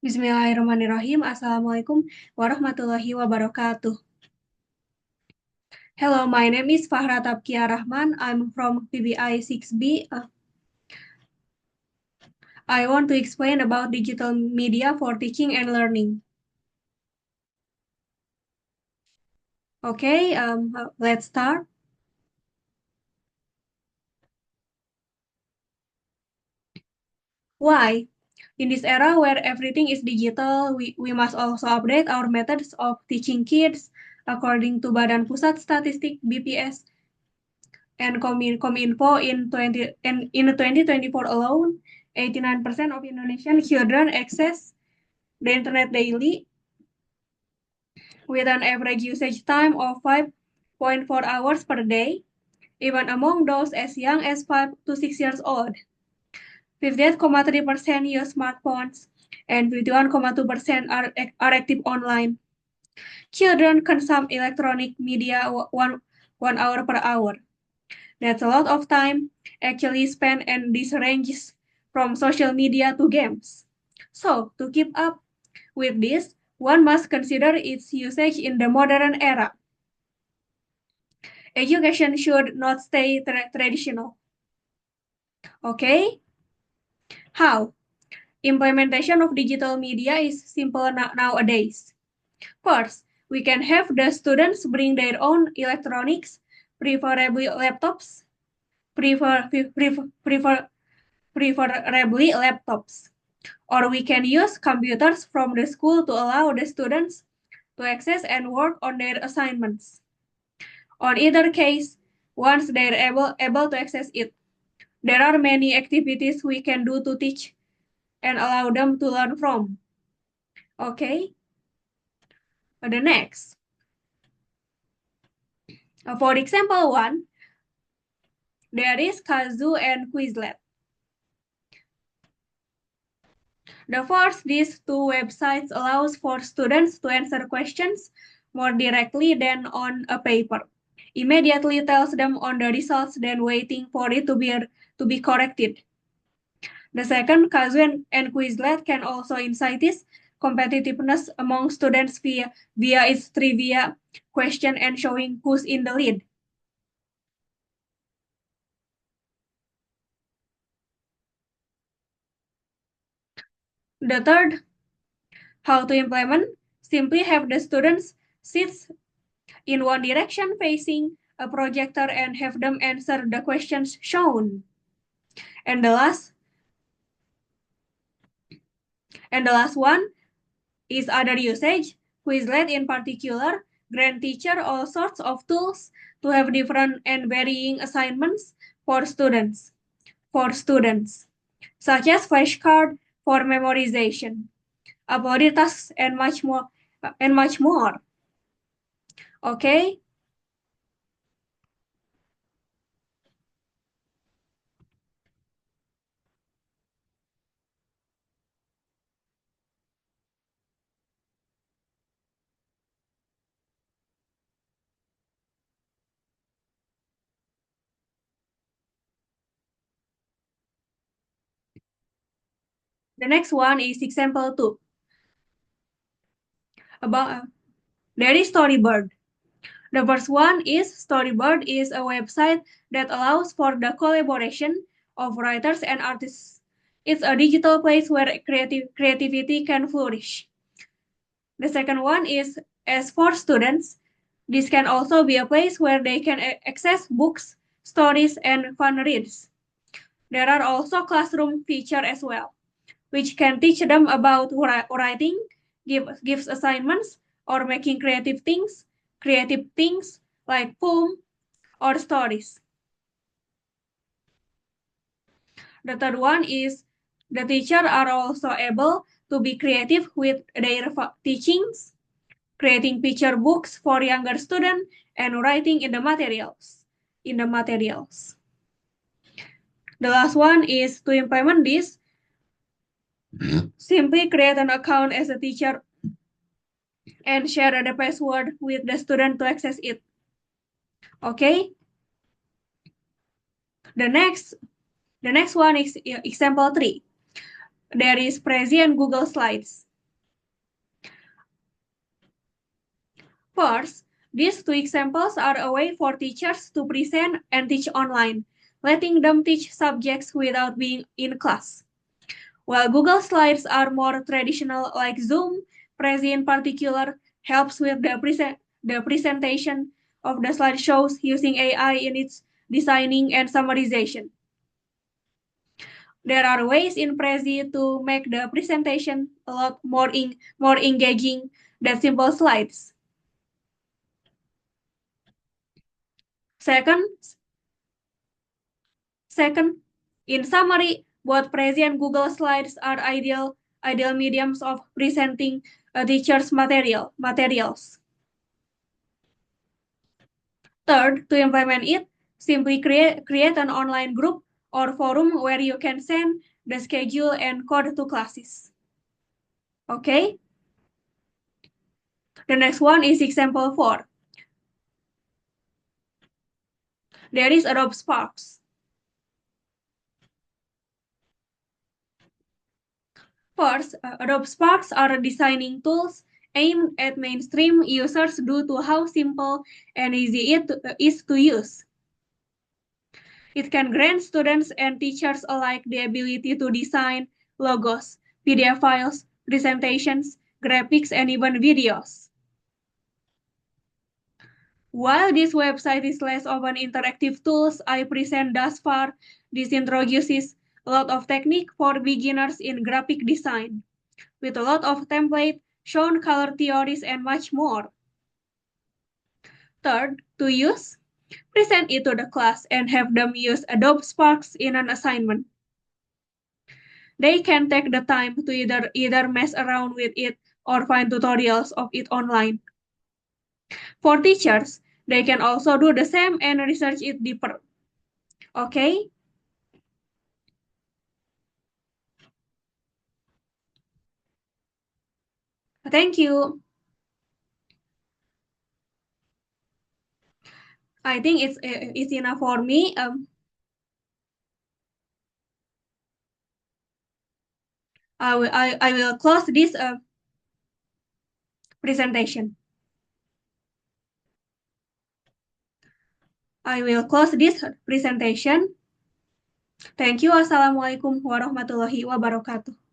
Bismillahirrahmanirrahim. Assalamualaikum warahmatullahi wabarakatuh. Hello, my name is Fahra Tabkia Rahman. I'm from PBI 6B. I want to explain about digital media for teaching and learning. Okay, let's start. Why? In this era where everything is digital, we must also update our methods of teaching kids according to Badan Pusat Statistik BPS and Kominfo in 2024 alone, 89% of Indonesian children access the internet daily with an average usage time of 5.4 hours per day, even among those as young as 5 to 6 years old. 58.3% use smartphones and 51.2% are active online. Children consume electronic media one hour per hour. That's a lot of time actually spent, and this ranges from social media to games. So, to keep up with this, one must consider its usage in the modern era. Education should not stay traditional. Okay? How? Implementation of digital media is simple nowadays. First, we can have the students bring their own electronics, preferably laptops, preferably laptops. Or we can use computers from the school to allow the students to access and work on their assignments. On either case, once they're able to access it, there are many activities we can do to teach and allow them to learn from. Okay? The next. For example 1, there is Kazoo and Quizlet. The first, these two websites allows for students to answer questions more directly than on a paper. Immediately tells them on the results than waiting for it to be corrected. The second, Kazoo and Quizlet can also incite competitiveness among students via its trivia question and showing who's in the lead. The third, how to implement, simply have the students sit in one direction facing a projector and have them answer the questions shown. And the last one is other usage. Quizlet in particular grant teacher all sorts of tools to have different and varying assignments for students, such as flashcard for memorization, uploaded tasks, and much more. Okay? The next one is example 2. There is Storybird. The first one is Storybird is a website that allows for the collaboration of writers and artists. It's a digital place where creativity can flourish. The second one is as for students. This can also be a place where they can access books, stories, and fun reads. There are also classroom features as well, which can teach them about writing, gives assignments, or making creative things like poem or stories. The third one is the teachers are also able to be creative with their teachings, creating picture books for younger students, and writing in the materials. The last one is to implement this. Simply create an account as a teacher and share the password with the student to access it. Okay? The next one is example 3. There is Prezi and Google Slides. First, these two examples are a way for teachers to present and teach online, letting them teach subjects without being in class. While Google Slides are more traditional like Zoom, Prezi in particular helps with the presentation of the slideshows using AI in its designing and summarization. There are ways in Prezi to make the presentation a lot more engaging than simple slides. Second, Second, in summary, both Prezi and Google Slides are ideal mediums of presenting a teacher's materials. Third, to implement it, simply create an online group or forum where you can send the schedule and code to classes. Okay? The next one is example 4. There is Adobe Sparks. First, Adobe Sparks are designing tools aimed at mainstream users due to how simple and easy it is to use. It can grant students and teachers alike the ability to design logos, PDF files, presentations, graphics, and even videos. While this website is less of an interactive tools I present thus far, this introduces a lot of technique for beginners in graphic design, with a lot of template, shown color theories, and much more. Third, to use, present it to the class and have them use Adobe Sparks in an assignment. They can take the time to either mess around with it or find tutorials of it online. For teachers, they can also do the same and research it deeper. Okay? Thank you. I think it's enough for me. I will close this presentation. I will close this presentation. Thank you. Assalamualaikum warahmatullahi wabarakatuh.